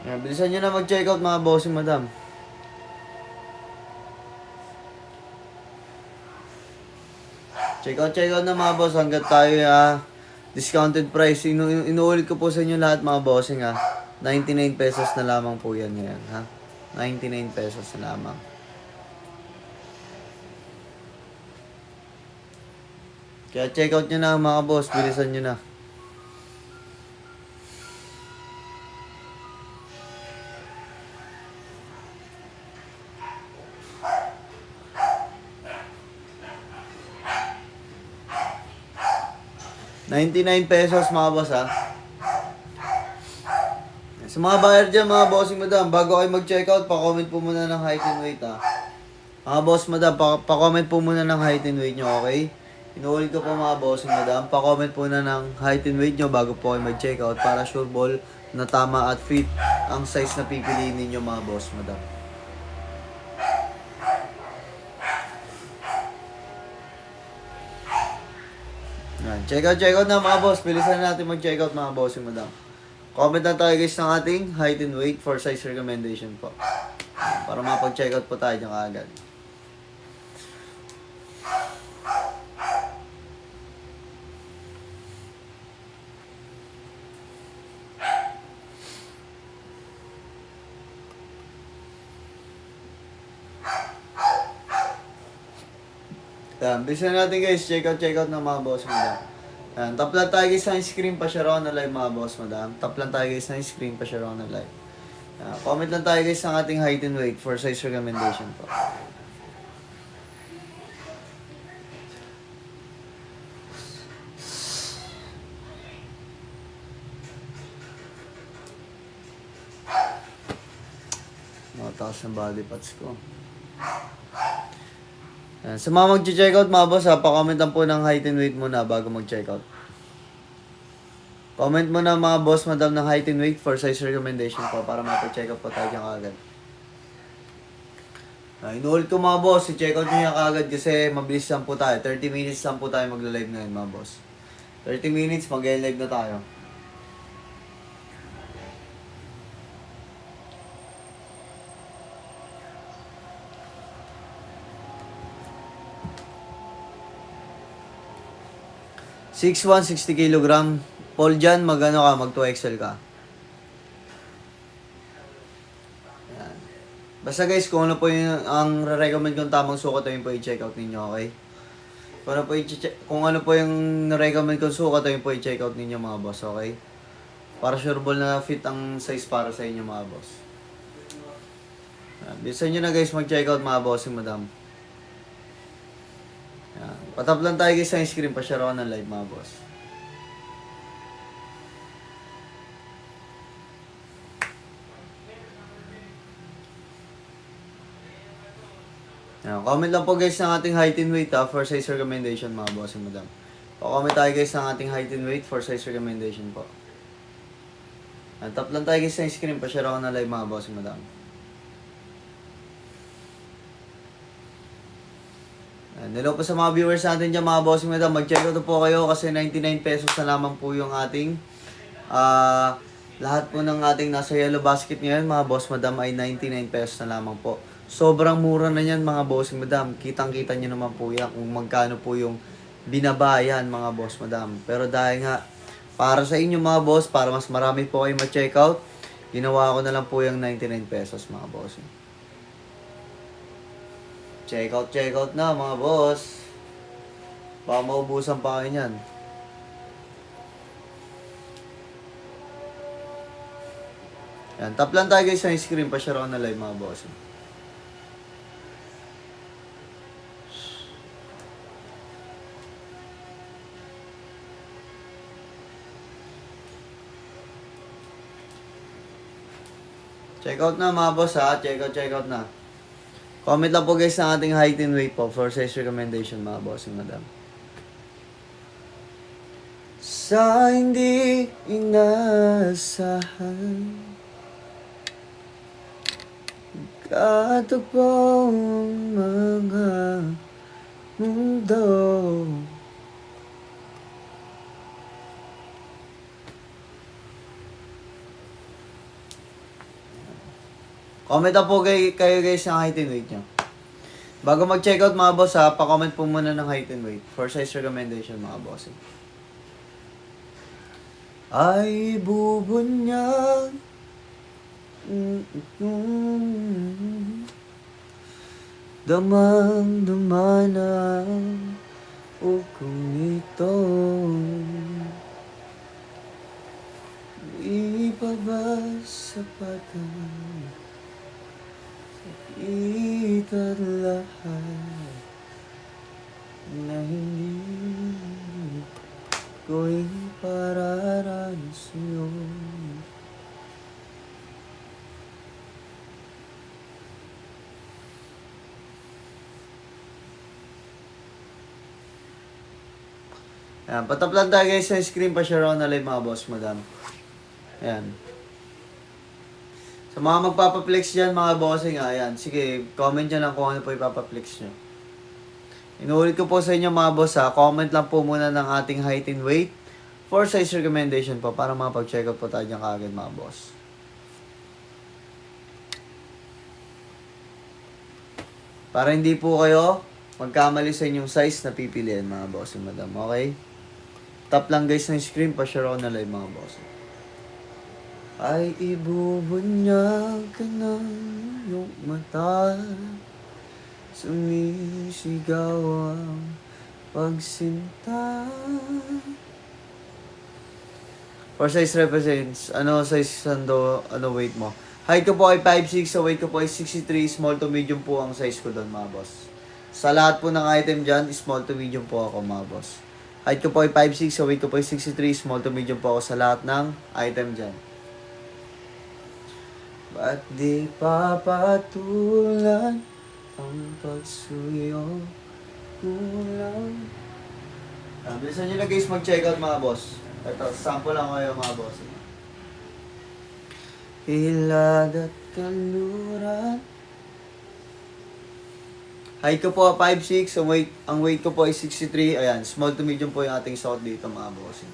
Yan, bilisan nyo na mag-check out mga bossing madam. Check out na mga boss hanggat tayo discounted price. Inuulit ko po sa inyo lahat mga bossing 99 pesos na lamang po yan ngayon 99 pesos na lamang. Kaya check out nyo na mga boss, bilisan nyo na. ₱99 mga boss Sa mga buyer dyan mga bossing madam, bago kayo mag-check out, pa-comment po muna ng height and weight Mga boss madam, pa-comment po muna ng height and weight nyo, okay? Inuulit ko po mga bossing madam, pa-comment po na ng height and weight nyo bago po kayo mag-check out para sure ball na tama at fit ang size na pipiliin ninyo mga boss madam. Yan. Check out na mga boss. Bilisan natin mag-check out mga boss yung madam. Comment na tayo guys ng ating height and weight for size recommendation po. Para mapag-check out po tayo dyan kaagad. Yan. Bilisan natin guys. Check out ng mga boss madam. Yan. Tap lang tayo guys ng screen pa share on na live mga boss madam. Tap lang tayo guys ng screen pa share on na live. Comment lang tayo guys ng ating height and weight for size recommendation po. Mataas ng body parts ko. Yan. Sa mga mag-check out mga boss pa-comment lang po ng height and weight muna bago mag-check out. Comment mo na mga boss madam ng height and weight for size recommendation po para mapag-check out po tayo dyan kaagad. Inuulit ko mga boss, i-check out nyo yan kaagad kasi mabilis lang po tayo. 30 minutes lang po tayo magla-live ngayon mga boss. 30 minutes, mag-live na tayo. ₱6,160 60 kilogram. Paul dyan, mag 2XL ka. Yan. Basta guys, kung ano po yung ang recommend kong tamang sukat, ayun po i-check out ninyo, okay? Kung ano po yung recommend kong sukat, ayun po i-check out ninyo mga boss, okay? Para sure ball na fit ang size para sa inyo mga boss. Yan. Bilisan nyo na guys mag-check out mga boss yung madam. Yan. Patap lang tayo guys sa screen, pa-share ako ng live mga boss. Yan. Comment lang po guys ng ating height and weight for size recommendation mga boss and madam. Pa-comment tayo guys ng ating height and weight for size recommendation po. Yan. Tap lang tayo guys sa screen, pa-share ako ng live mga boss and madam. Hello po sa mga viewers natin dyan mga bossing madam. Mag-check out po kayo kasi 99 pesos na lamang po yung ating lahat po ng ating nasa yellow basket ngayon mga boss madam ay 99 pesos na lamang po. Sobrang mura na yan mga bossing madam. Kitang-kita nyo naman po yan kung magkano po yung binabayan mga boss madam. Pero dahil nga para sa inyo mga boss, para mas marami po kayo ma-check out, ginawa ko na lang po yung 99 pesos mga bossing. Check out na mga boss. Baka maubusan pa kayo niyan. Yan, tap lang tayo guys sa screen, pa-share ako na live mga boss. Check out na mga boss check out na. Comment lang po guys ng ating height and weight po for size recommendation mga boss and madam. Sa hindi inaasahan, katagpo ang mga mundo. Comment na po kayo guys ng height and weight nyo. Bago mag-check out mga boss ha, pa-comment po muna ng height and weight for size recommendation mga boss. Ay bubunyag damang-dama na ukong ito. Ipabasapatan kita lahat na hindi ko'y pararanas yun. Ayan, pataplan tayo guys sa screen pa share na live mga boss, madam. Ayan. Sa mga magpapaplex dyan mga bossing, ayan. Sige, comment dyan lang kung ano po ipapaplex nyo. Inuulit ko po sa inyo mga boss ha, comment lang po muna ng ating height and weight for size recommendation po para makapag-check out po tayo dyan kaagad mga boss. Para hindi po kayo magkamali sa inyong size na pipiliin mga boss and madam, okay? Tap lang guys ng screen pa share na live mga boss. Ay ibubunyag ka ng iyong mata, sumisigaw ang pagsinta. For size represents, ano size ano weight mo? Height ko po ay 5'6", so weight ko po ay 63, small to medium po ang size ko doon mga boss. Sa lahat po ng item dyan, small to medium po ako mga boss. Height ko po ay 5'6", so weight ko po ay 63, small to medium po ako sa lahat ng item dyan. Ba't di papatulan ang pagsuyo kulang? Bilisan nyo na guys mag-check out mga boss. Ito, sample lang kayo mga boss. Hilag at kaluran. Height ko po 5'6", so ang weight ko po ay 63. Ayan, small to medium po yung ating suot dito mga boss.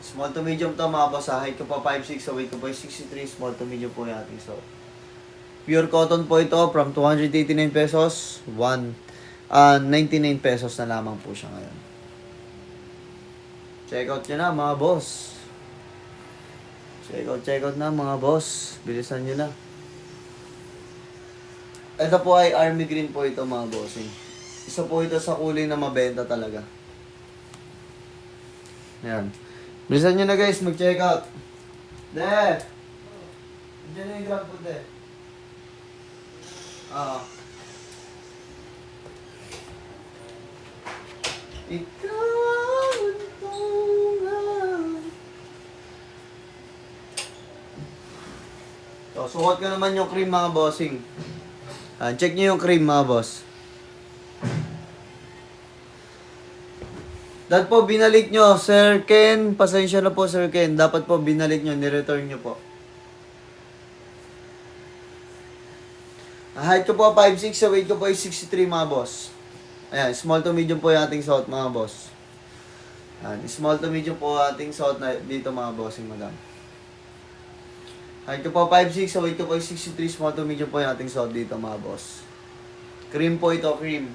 Small to medium to mga boss. Height ko po 5'6", so weight ko po ay 63. Small to medium po yung ating suot. Pure cotton po ito from 289 pesos. 99 pesos na lamang po siya ngayon. Check out nyo na mga boss. Check out na mga boss. Bilisan nyo na. Ito po ay army green po ito mga bossing. Isa po ito sa kulay na mabenta talaga. Ayan. Bilisan nyo na guys, mag-check out. De! Diyan na yung grab po, de. Ikaw ang tungan. So, sukat ko naman yung cream mga bossing. Check nyo yung cream mga boss. Dapat po binalik nyo, Sir Ken. Pasensya na po, Sir Ken. Dapat po binalik nyo, ni-return nyo po. Height ko po 5'6", so weight ko po ay 63 mga boss. Ayan, small to medium po yung ating suot mga boss. Ayan, small to medium po ating suot na dito mga bossing madam. Height ko po 5'6", so weight ko po ay 63, small to medium po yung ating suot dito mga boss. Cream po ito, cream.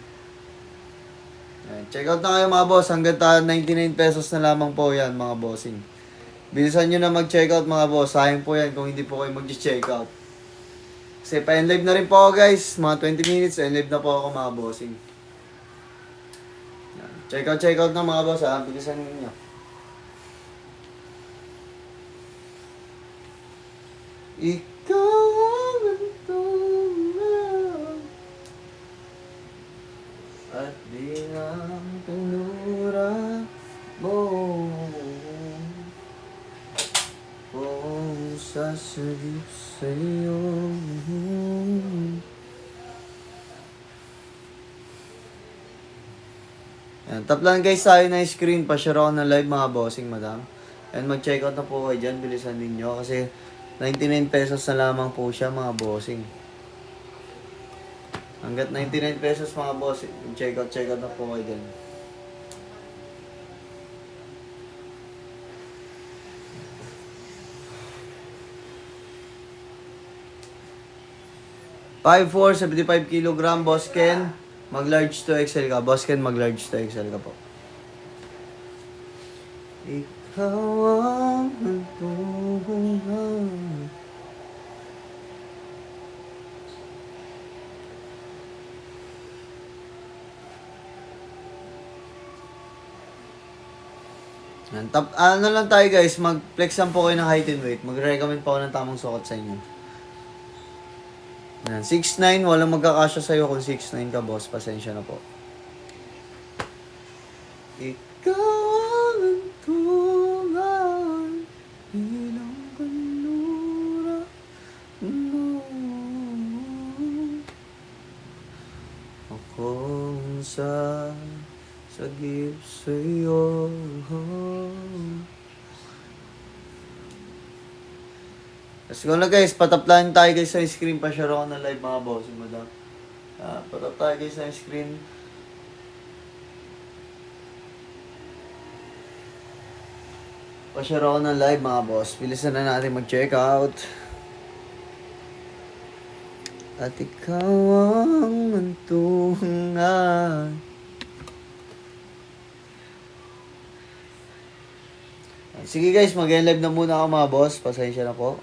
Ayan, check out na kayo mga boss, hanggang 99 pesos na lamang po yan mga bossing. Bilisan nyo na mag-check out mga boss, sayang po yan kung hindi po kayo mag-check out. Kasi pa-enlive na rin po ako guys, mga 20 minutes, enlive na po ako mga bossing. Ayan, check out na mga boss ha, bilisan nyo. Ikaw ang tungan at di lang pinura mo kung sasalip sa'yo. Ayan, tap lang guys tayo na screen, pa-share ako ng live mga bossing madam. And mag-check out na po kayo dyan, bilisan ninyo kasi 99 pesos na lamang po siya mga bossing. Hanggat 99 pesos mga bossing, check out na po kayo dyan. 5'4", 75 kilogram, Boss Ken. Mag-large to XL ka. Boss Ken, mag-large to XL ka po. Ikaw ang tunguhan. Yan. Ano lang tayo guys, mag-flexan po kayo ng height and weight. Mag-recommend po ako ng tamang sukat sa inyo. Yan. 6'9", walang magkakasya sa'yo kung 6'9 ka boss. Pasensya na po. Ikaw ang tungan, ilang kanlura mo. Akong sagip sa'yo. Let's go na guys, pataplan tayo guys sa screen. Pa-share ako ng live mga boss, madam. Patap tayo guys sa screen. Pa-share ako ng live mga boss. Bilisan na natin mag-check out. At ikaw ang antungan. Sige guys, mag-live na muna ako mga boss. Pasensya na po.